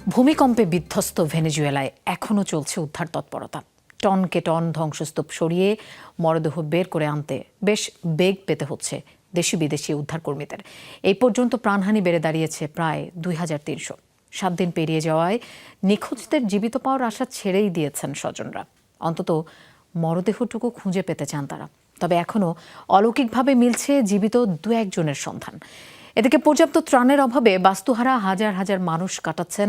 ভূমিকম্পে বিধ্বস্ত ভেনেজুয়েলায় এখনও চলছে উদ্ধার তৎপরতা। টনকে টন ধ্বংসস্তূপ সরিয়ে মরদেহ বের করে আনতে বেশ বেগ পেতে হচ্ছে দেশি বিদেশি উদ্ধারকর্মীদের। এই পর্যন্ত প্রাণহানি বেড়ে দাঁড়িয়েছে প্রায় 2300। 7 দিন পেরিয়ে যাওয়ায় নিখোঁজদের জীবিত পাওয়ার আশা ছেড়েই দিয়েছেন স্বজনরা। অন্তত মরদেহটুকু খুঁজে পেতে চান তারা। তবে এখনও অলৌকিকভাবে মিলছে জীবিত 2-1 জনের সন্ধান। এদিকে পর্যাপ্ত ত্রাণের অভাবে বাস্তুহারা হাজার হাজার মানুষ কাটাচ্ছেন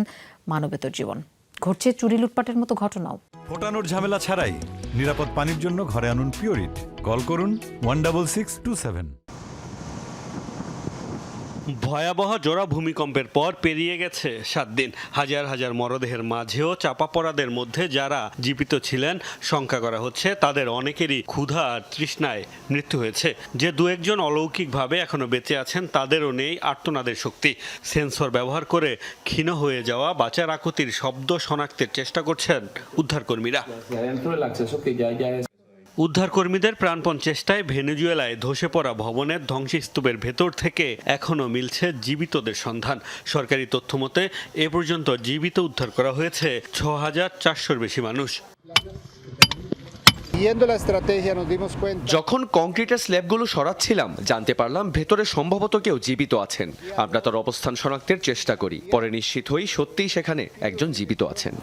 মানবেতর জীবন। ঘটছে চুরি লুটপাটের মতো ঘটনাও। ফোটানোর ঝামেলা ছাড়াই নিরাপদ পানির জন্য ঘরে আনুন পিওরিট। কল করুন 16627। ভয়াবহ জোড়া ভূমিকম্পের পর পেরিয়ে গেছে 7 দিন। হাজার হাজার মরদেহের মাঝেও চাপা পড়াদের মধ্যে যারা জীবিত ছিলেন শঙ্কা করা হচ্ছে তাদের অনেকেরই ক্ষুধা আর তৃষ্ণায় মৃত্যু হয়েছে। যে 2-1 জন অলৌকিকভাবে এখনো বেঁচে আছেন তাদেরও নেই আর্তনাদের শক্তি। সেন্সর ব্যবহার করে ক্ষীণ হয়ে যাওয়া বাঁচার আকুতির শব্দ শনাক্তের চেষ্টা করছেন উদ্ধারকর্মীরা। উদ্ধারকর্মীদের প্রাণপণ চেষ্টায় ভেনেজুয়েলায় ধসে পড়া ভবনের ধ্বংসস্তূপের ভেতর থেকে এখনও মিলছে জীবিতদের সন্ধান। সরকারি তথ্য মতে এ পর্যন্ত জীবিত উদ্ধার করা হয়েছে 6400-র বেশি মানুষ। যখন কংক্রিটের স্ল্যাবগুলো সরাচ্ছিলাম জানতে পারলাম ভেতরে সম্ভবত কেউ জীবিত আছেন। আমরা তার অবস্থান শনাক্তের চেষ্টা করি, পরে নিশ্চিত হই সত্যিই সেখানে একজন জীবিত আছেন।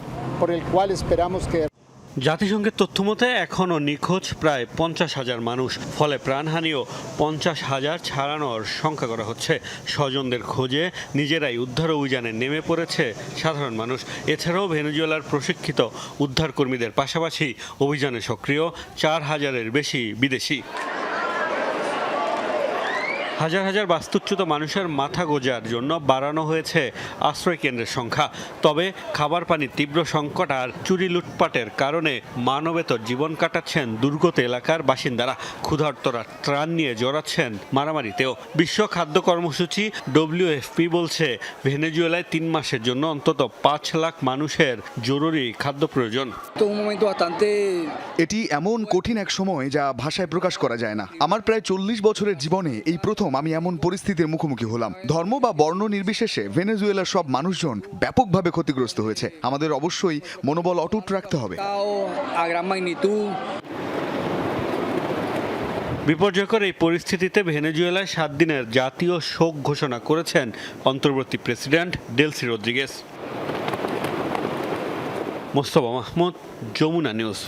জাতিসংঘের তথ্যমতে এখনও নিখোঁজ প্রায় 50,000 মানুষ। ফলে প্রাণহানিও 50,000 ছাড়ানোর শঙ্কা করা হচ্ছে। স্বজনদের খোঁজে নিজেরাই উদ্ধার অভিযানে নেমে পড়েছে সাধারণ মানুষ। এছাড়াও ভেনেজুয়েলার প্রশিক্ষিত উদ্ধারকর্মীদের পাশাপাশি অভিযানে সক্রিয় 4000-এর বেশি বিদেশি। হাজার হাজার বাস্তুচ্যুত মানুষের মাথা গোঁজার জন্য বাড়ানো হয়েছে আশ্রয় কেন্দ্রের সংখ্যা। তবে খাবার পানির তীব্র সংকট আর চুরি লুটপাটের কারণে মানবেতর জীবন কাটাচ্ছেন দুর্গত এলাকার বাসিন্দারা। ক্ষুধার্তরা ত্রাণ নিয়ে জড়াচ্ছেন মারামারিতেও। বিশ্ব খাদ্য কর্মসূচি WFP বলছে ভেনেজুয়েলায় 3 মাসের জন্য অন্তত 5 লাখ মানুষের জরুরি খাদ্য প্রয়োজন। এটি এমন কঠিন এক সময় যা ভাষায় প্রকাশ করা যায় না। আমার প্রায় 40 বছরের জীবনে এই প্রথম আমি এমন পরিস্থিতির মুখোমুখি হলাম। ধর্ম বা বর্ণ নির্বিশেষে ভেনেজুয়েলার সব মানুষজন ব্যাপকভাবে ক্ষতিগ্রস্ত হয়েছে। আমাদের অবশ্যই মনোবল অটুট রাখতে হবে। বিপর্যয়কর এই পরিস্থিতিতে ভেনেজুয়েলায় 7 দিনের জাতীয় শোক ঘোষণা করেছেন অন্তর্বর্তী president Delcy Rodriguez. Mostafa Mahmud, Jamuna news.